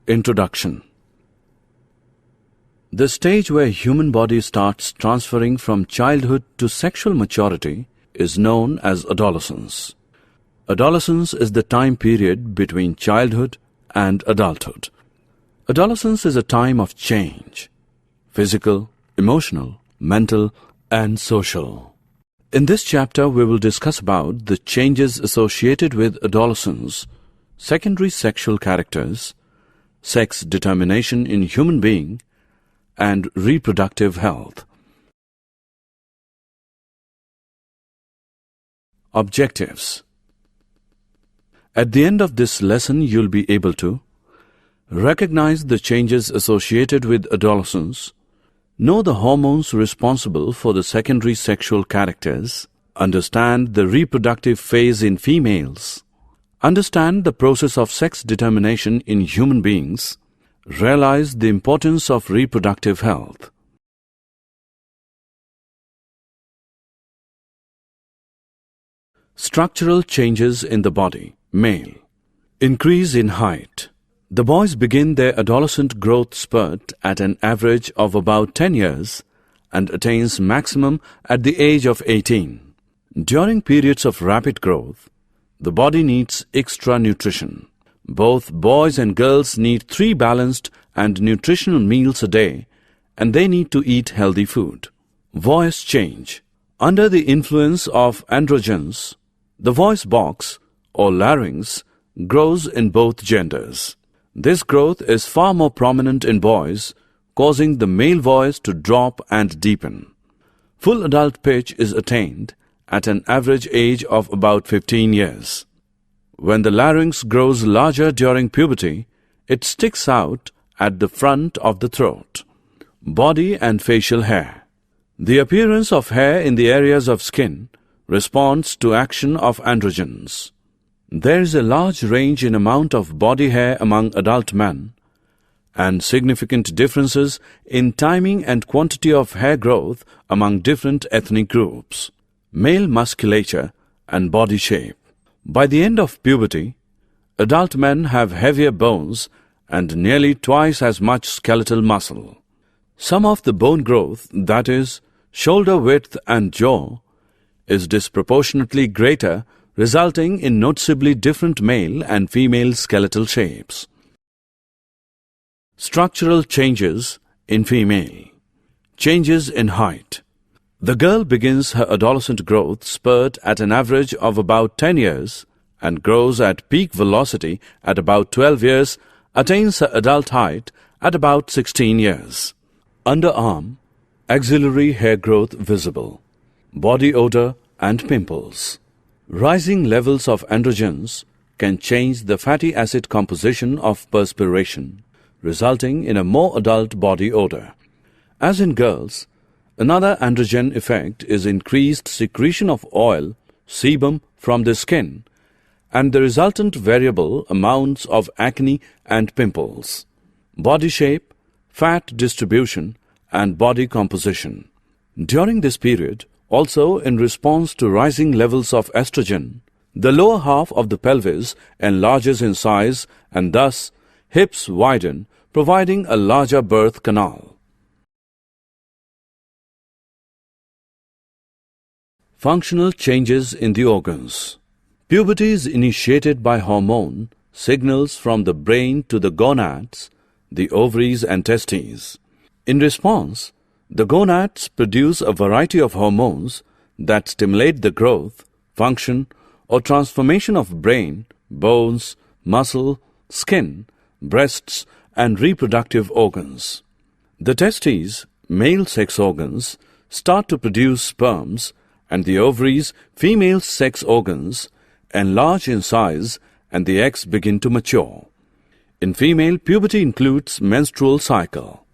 Introduction. The stage where human body starts transferring from childhood to sexual maturity is known as adolescence. Adolescence is the time period between childhood and adulthood. Adolescence is a time of change, physical, emotional, mental, and social. In this chapter, we will discuss about the changes associated with adolescence, secondary sexual characters, sex determination in human being, and reproductive health. Objectives. At the end of this lesson, you'll be able to recognize the changes associated with adolescence, know the hormones responsible for the secondary sexual characters, understand the reproductive phase in females, understand the process of sex determination in human beings, realize the importance of reproductive health. Structural changes in the body. Male. Increase in height. The boys begin their adolescent growth spurt at an average of about 10 years and attains maximum at the age of 18. During periods of rapid growth, the body needs extra nutrition. Both boys and girls need 3 balanced and nutritional meals a day, and they need to eat healthy food. Voice change. Under the influence of androgens, the voice box or larynx grows in both genders. This growth is far more prominent in boys, causing the male voice to drop and deepen. Full adult pitch is attained at an average age of about 15 years. When the larynx grows larger during puberty, it sticks out at the front of the throat. Body and facial hair. The appearance of hair in the areas of skin responds to action of androgens. There is a large range in amount of body hair among adult men, and significant differences in timing and quantity of hair growth among different ethnic groups. Male musculature and body shape. By the end of puberty, adult men have heavier bones and nearly twice as much skeletal muscle. Some of the bone growth, that is, shoulder width and jaw, is disproportionately greater, resulting in noticeably different male and female skeletal shapes. Structural changes in female. Changes in height. The girl begins her adolescent growth spurt at an average of about 10 years and grows at peak velocity at about 12 years, attains her adult height at about 16 years. Underarm, axillary hair growth visible. Body odor and pimples. Rising levels of androgens can change the fatty acid composition of perspiration, resulting in a more adult body odor. As in girls, another androgen effect is increased secretion of oil, sebum from the skin, and the resultant variable amounts of acne and pimples. Body shape, fat distribution, and body composition. During this period, also in response to rising levels of estrogen, the lower half of the pelvis enlarges in size and thus hips widen, providing a larger birth canal. Functional changes in the organs. Puberty is initiated by hormone signals from the brain to the gonads, the ovaries and testes. In response, the gonads produce a variety of hormones that stimulate the growth, function, or transformation of brain, bones, muscle, skin, breasts, and reproductive organs. The testes, male sex organs, start to produce sperms, and the ovaries, female sex organs, enlarge in size and the eggs begin to mature. In female, puberty includes menstrual cycle.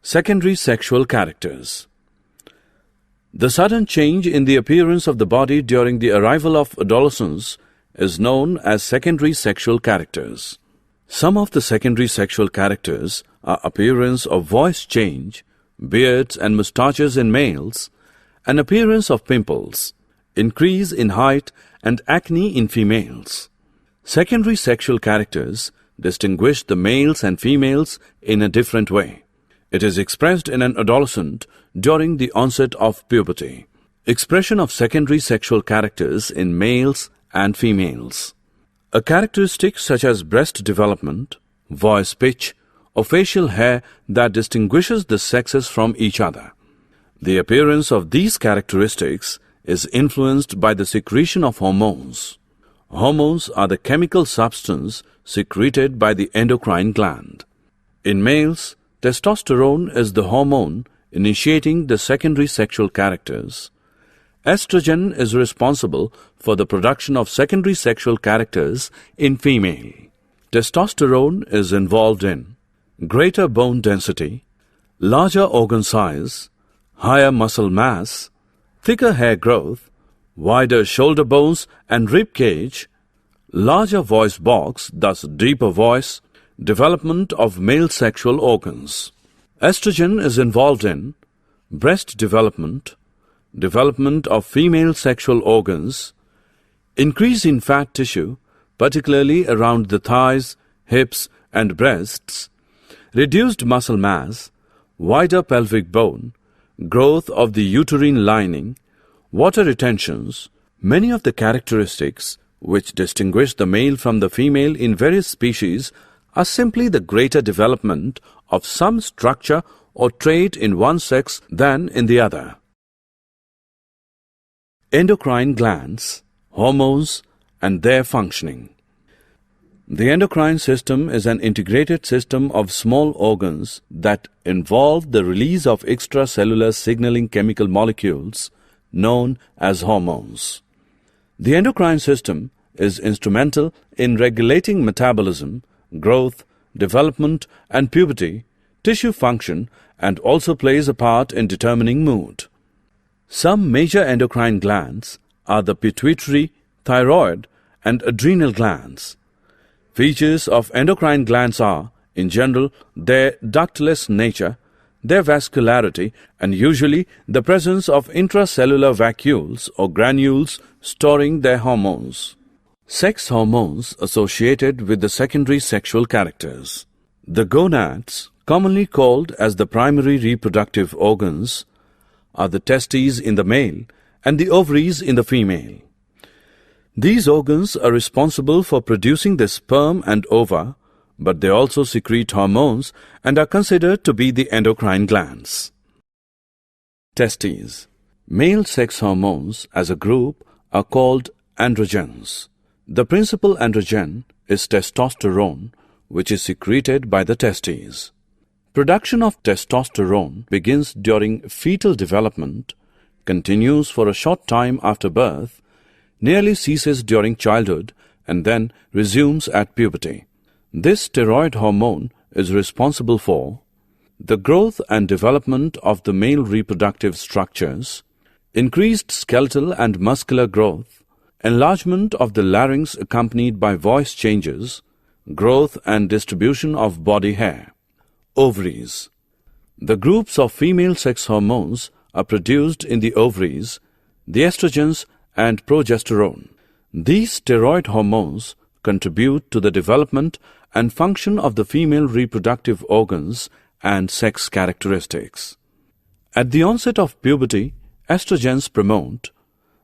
Secondary sexual characters. The sudden change in the appearance of the body during the arrival of adolescence is known as secondary sexual characters. Some of the secondary sexual characters are appearance of voice change, beards and moustaches in males, and appearance of pimples, increase in height and acne in females. Secondary sexual characters distinguish the males and females in a different way. It is expressed in an adolescent during the onset of puberty. Expression of secondary sexual characters in males and females. A characteristic such as breast development, voice pitch, or facial hair that distinguishes the sexes from each other. The appearance of these characteristics is influenced by the secretion of hormones. Hormones are the chemical substance secreted by the endocrine gland. In males, testosterone is the hormone initiating the secondary sexual characters. Estrogen is responsible for the production of secondary sexual characters in female. Testosterone is involved in greater bone density, larger organ size, higher muscle mass, thicker hair growth, wider shoulder bones and rib cage, larger voice box, thus deeper voice, development of male sexual organs. Estrogen is involved in breast development, development of female sexual organs, increase in fat tissue, particularly around the thighs, hips and breasts, reduced muscle mass, wider pelvic bone, growth of the uterine lining, water retentions. Many of the characteristics which distinguish the male from the female in various species are simply the greater development of some structure or trait in one sex than in the other. Endocrine glands, hormones, and their functioning. The endocrine system is an integrated system of small organs that involve the release of extracellular signaling chemical molecules known as hormones. The endocrine system is instrumental in regulating metabolism, growth, development and puberty, tissue function, and also plays a part in determining mood. Some major endocrine glands are the pituitary, thyroid, and adrenal glands. Features of endocrine glands are, in general, their ductless nature, their vascularity, and usually the presence of intracellular vacuoles or granules storing their hormones. Sex hormones associated with the secondary sexual characters. The gonads, commonly called as the primary reproductive organs, are the testes in the male and the ovaries in the female. These organs are responsible for producing the sperm and ova, but they also secrete hormones and are considered to be the endocrine glands. Testes. Male sex hormones as a group are called androgens. The principal androgen is testosterone, which is secreted by the testes. Production of testosterone begins during fetal development, continues for a short time after birth, nearly ceases during childhood, and then resumes at puberty. This steroid hormone is responsible for the growth and development of the male reproductive structures, increased skeletal and muscular growth, enlargement of the larynx accompanied by voice changes, growth and distribution of body hair. Ovaries. The groups of female sex hormones are produced in the ovaries, the estrogens and progesterone. These steroid hormones contribute to the development and function of the female reproductive organs and sex characteristics. At the onset of puberty, estrogens promote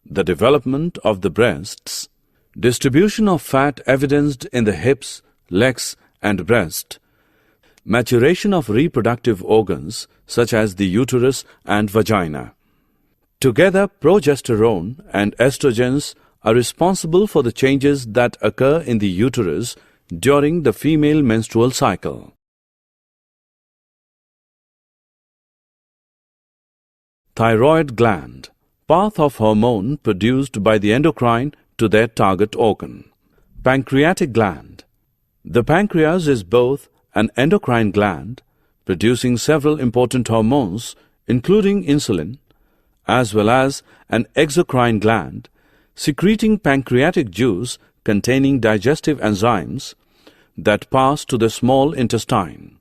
the development of the breasts, distribution of fat evidenced in the hips, legs and breast, maturation of reproductive organs such as the uterus and vagina. Together, progesterone and estrogens are responsible for the changes that occur in the uterus during the female menstrual cycle. Thyroid gland. Path of hormone produced by the endocrine to their target organ. Pancreatic gland. The pancreas is both an endocrine gland, producing several important hormones, including insulin, as well as an exocrine gland, secreting pancreatic juice containing digestive enzymes that pass to the small intestine.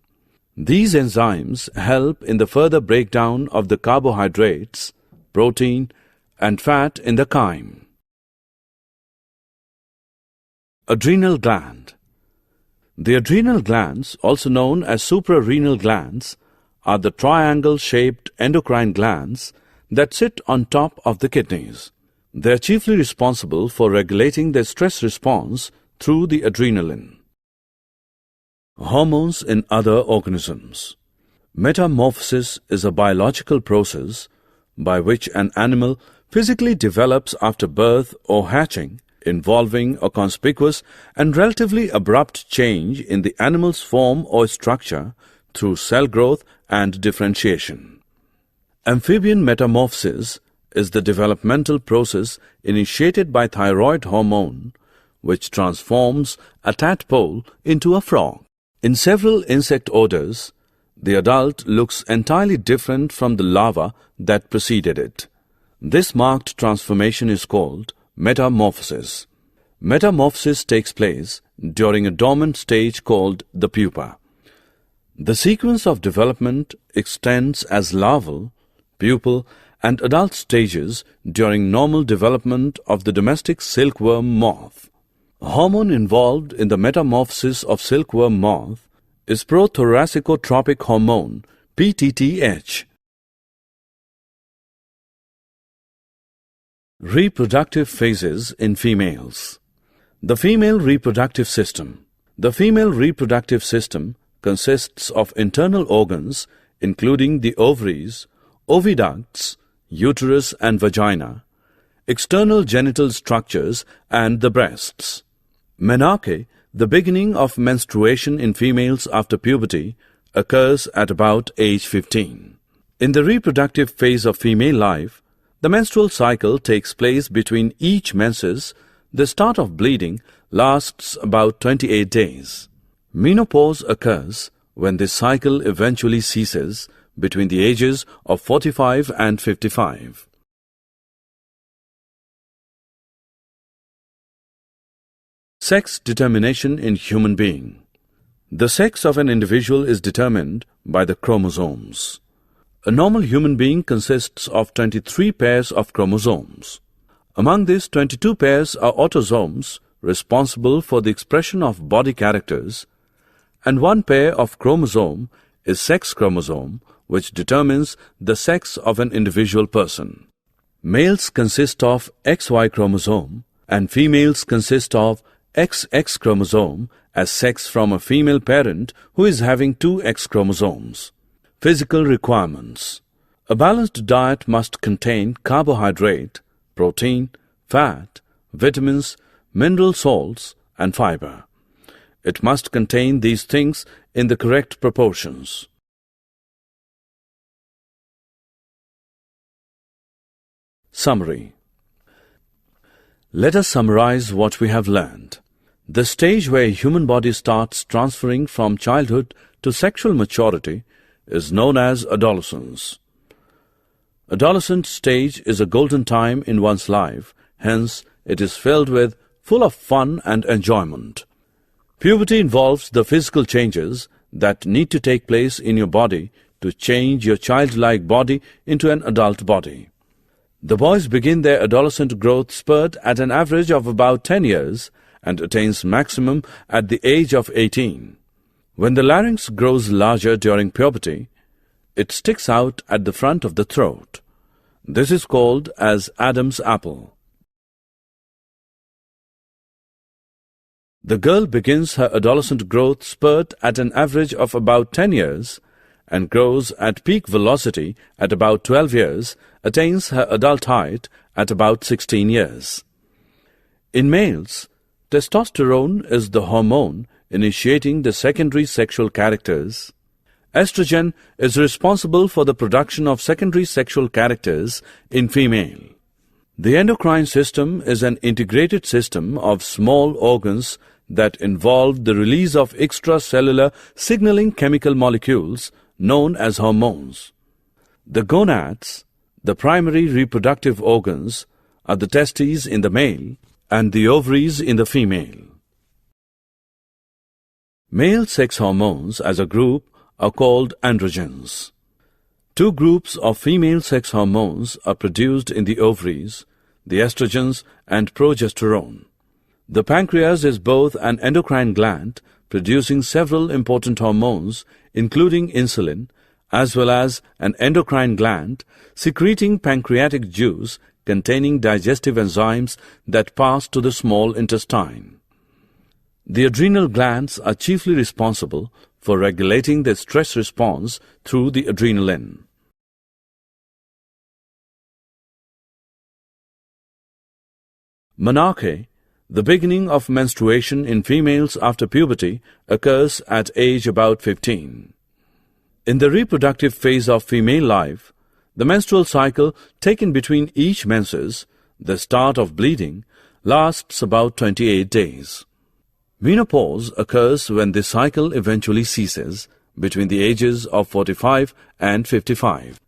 These enzymes help in the further breakdown of the carbohydrates, protein, and fat in the chyme. Adrenal gland. The adrenal glands, also known as suprarenal glands, are the triangle-shaped endocrine glands that sit on top of the kidneys. They are chiefly responsible for regulating the stress response through the adrenaline. Hormones in other organisms. Metamorphosis is a biological process by which an animal physically develops after birth or hatching, involving a conspicuous and relatively abrupt change in the animal's form or structure through cell growth and differentiation. Amphibian metamorphosis is the developmental process initiated by thyroid hormone, which transforms a tadpole into a frog. In several insect orders, the adult looks entirely different from the larva that preceded it. This marked transformation is called metamorphosis. Metamorphosis takes place during a dormant stage called the pupa. The sequence of development extends as larval, pupal, and adult stages during normal development of the domestic silkworm moth. A hormone involved in the metamorphosis of silkworm moth is prothoracicotropic hormone, PTTH. Reproductive phases in females. The female reproductive system. The female reproductive system consists of internal organs including the ovaries, oviducts, uterus and vagina, external genital structures and the breasts. Menarche, the beginning of menstruation in females after puberty, occurs at about age 15. In the reproductive phase of female life, the menstrual cycle takes place between each menses. The start of bleeding lasts about 28 days. Menopause occurs when this cycle eventually ceases between the ages of 45 and 55. Sex determination in human being. The sex of an individual is determined by the chromosomes. A normal human being consists of 23 pairs of chromosomes. Among these, 22 pairs are autosomes responsible for the expression of body characters, and one pair of chromosome is sex chromosome, which determines the sex of an individual person. Males consist of XY chromosome and females consist of XX chromosome as sex from a female parent who is having two X chromosomes. Physical requirements. A balanced diet must contain carbohydrate, protein, fat, vitamins, mineral salts, and fiber. It must contain these things in the correct proportions. Summary. Let us summarize what we have learned. The stage where a human body starts transferring from childhood to sexual maturity is known as adolescence. Adolescent stage is a golden time in one's life, hence it is filled with full of fun and enjoyment. Puberty involves the physical changes that need to take place in your body to change your childlike body into an adult body. The boys begin their adolescent growth spurt at an average of about 10 years and attains maximum at the age of 18. When the larynx grows larger during puberty, it sticks out at the front of the throat. This is called as Adam's apple. The girl begins her adolescent growth spurt at an average of about 10 years and grows at peak velocity at about 12 years, attains her adult height at about 16 years. In males, testosterone is the hormone initiating the secondary sexual characters. Estrogen is responsible for the production of secondary sexual characters in female. The endocrine system is an integrated system of small organs that involve the release of extracellular signaling chemical molecules known as hormones. The gonads, the primary reproductive organs, are the testes in the male and the ovaries in the female. Male sex hormones as a group are called androgens. Two groups of female sex hormones are produced in the ovaries, the estrogens and progesterone. The pancreas is both an endocrine gland producing several important hormones, including insulin, as well as an endocrine gland secreting pancreatic juice containing digestive enzymes that pass to the small intestine. The adrenal glands are chiefly responsible for regulating the stress response through the adrenaline. Menarche, the beginning of menstruation in females after puberty, occurs at age about 15. In the reproductive phase of female life, the menstrual cycle taken between each menses, the start of bleeding, lasts about 28 days. Menopause occurs when this cycle eventually ceases between the ages of 45 and 55.